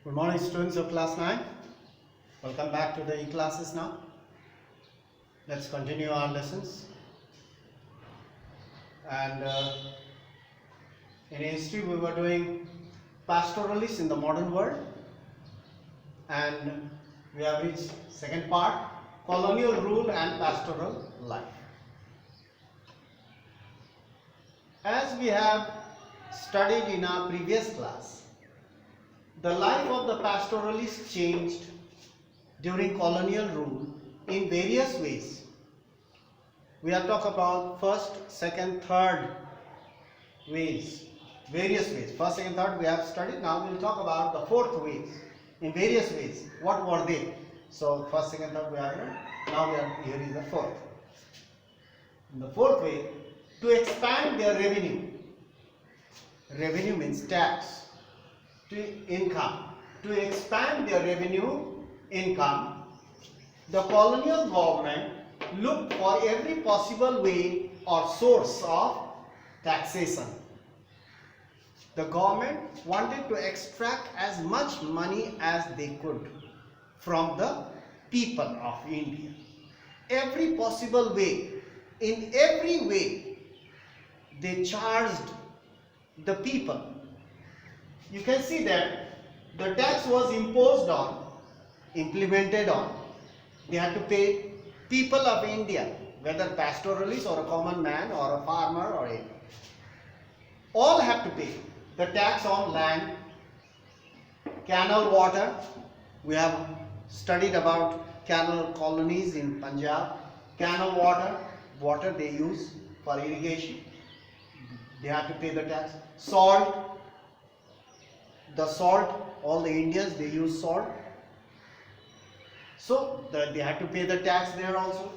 Good morning, students of class 9. Welcome back to the e-classes now. Let's continue our lessons. And in history we were doing pastoralists in the modern world, and we have reached second part, colonial rule and pastoral life. As we have studied in our previous class, the life of the pastoralists changed during colonial rule in various ways. We have talked about first, second, third ways, various ways. First, second, third we have studied. Now we will talk about the fourth ways, in various ways. What were they? So first, second, third we have learned. Now here is the fourth. In the fourth way, to expand their revenue. Revenue means tax. To income. To expand their revenue income, the colonial government looked for every possible way or source of taxation. The government wanted to extract as much money as they could from the people of India. Every possible way, in every way, they charged the people. You can see that the tax was imposed on, implemented on. They had to pay people of India, whether pastoralist or a common man or a farmer or a, all have to pay the tax on land, canal water. We have studied about canal colonies in Punjab. Canal water they use for irrigation. They have to pay the tax. Salt. The salt, all the Indians, they use salt. So they had to pay the tax there also.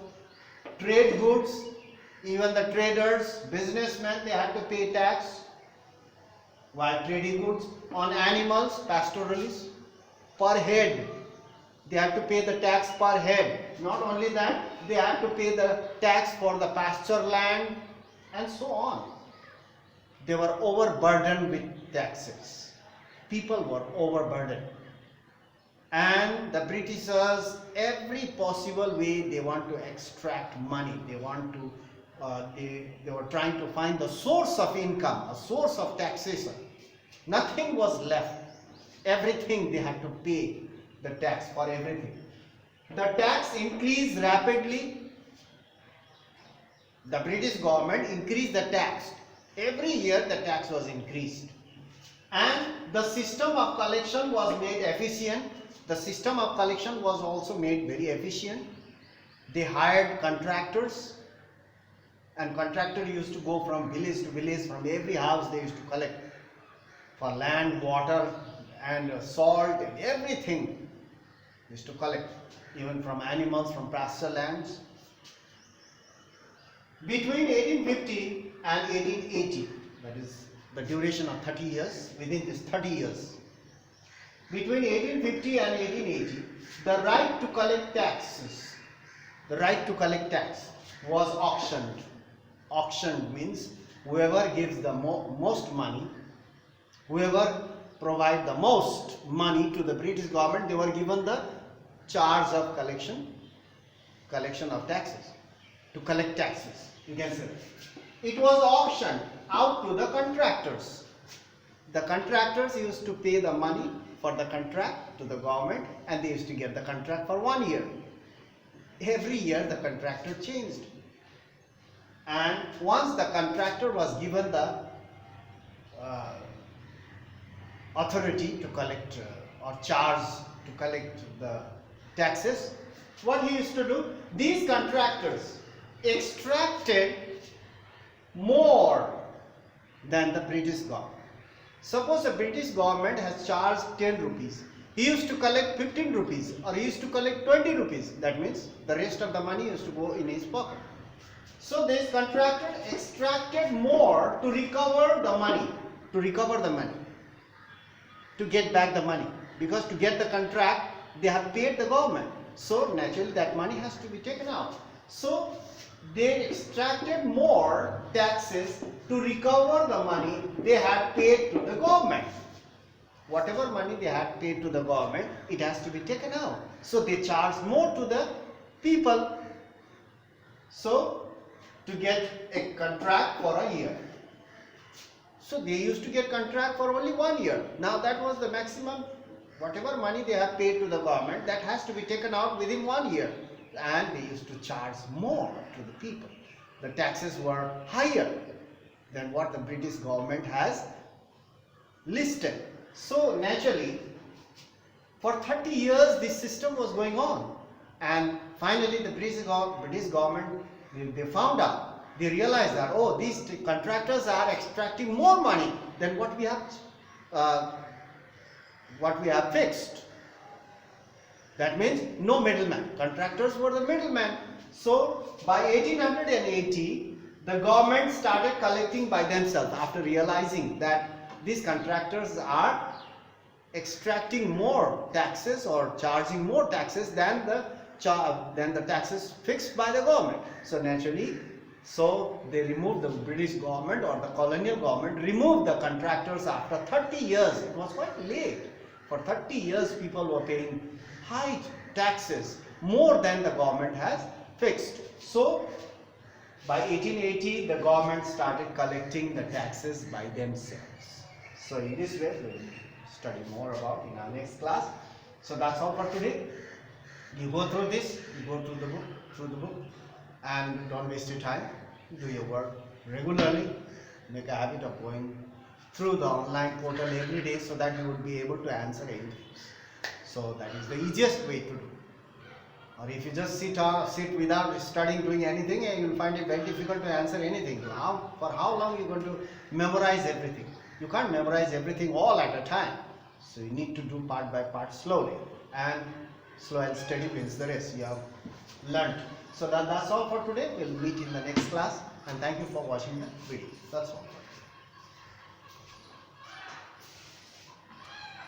Trade goods, even the traders, businessmen, they had to pay tax while trading goods. On animals, pastoralists, per head, they had to pay the tax per head. Not only that, they had to pay the tax for the pasture land and so on. They were overburdened with taxes. People were overburdened, and the Britishers, every possible way they want to extract money. They want to, they were trying to find the source of income, a source of taxation. Nothing was left. Everything they had to pay the tax for everything. The tax increased rapidly. The British government increased the tax. Every year the tax was increased. And the system of collection was made efficient. The system of collection was also made very efficient. They hired contractors, and contractors used to go from village to village. From every house they used to collect for land, water and salt and everything. They used to collect, even from animals, from pasture lands. Between 1850 and 1880, that is the duration of 30 years, within this 30 years, between 1850 and 1880, the right to collect taxes, was auctioned. Auctioned means whoever gives the most money, whoever provides the most money to the British government, they were given the charge of collection of taxes, to collect taxes, you can say. It was auctioned out to the contractors. The contractors used to pay the money for the contract to the government, and they used to get the contract for 1 year. Every year the contractor changed. And once the contractor was given the authority to collect or charge to collect the taxes, what he used to do, these contractors extracted more than the British government. Suppose the British government has charged 10 rupees. He used to collect 15 rupees or he used to collect 20 rupees. That means the rest of the money used to go in his pocket. So this contractor extracted more to recover the money, to get back the money. Because to get the contract, they have paid the government. So naturally that money has to be taken out. So they extracted more taxes to recover the money they had paid to the government. whatever money they had paid to the government, it has to be taken out. So they charge more to the people. So to get a contract for a year. So they used to get contract for only 1 year. Now that was the maximum. Whatever money they have paid to the government, that has to be taken out within 1 year. And they used to charge more to the people. The taxes were higher than what the British government has listed. So naturally, for 30 years this system was going on. And finally the British government, they found out. They realized that, oh, these contractors are extracting more money than what we have fixed. That means no middleman. Contractors were the middleman. So by 1880, the government started collecting by themselves after realizing that these contractors are extracting more taxes or charging more taxes than the taxes fixed by the government. So naturally, they removed, the British government or the colonial government removed the contractors after 30 years. It was quite late. For 30 years people were paying high taxes, more than the government has fixed. So by 1880 the government started collecting the taxes by themselves. So in this way we will study more about in our next class. So that's all for today. You go through this, you go through the book, and don't waste your time. Do your work regularly. Make a habit of going through the online portal every day so that you would be able to answer anything. So that is the easiest way to do. Or if you just sit without studying, doing anything, you will find it very difficult to answer anything. For how long you are going to memorize everything? You can't memorize everything all at a time. So you need to do part by part slowly. And slow and steady wins the race. You have learnt. So that's all for today. We'll meet in the next class. And thank you for watching the video. That's all.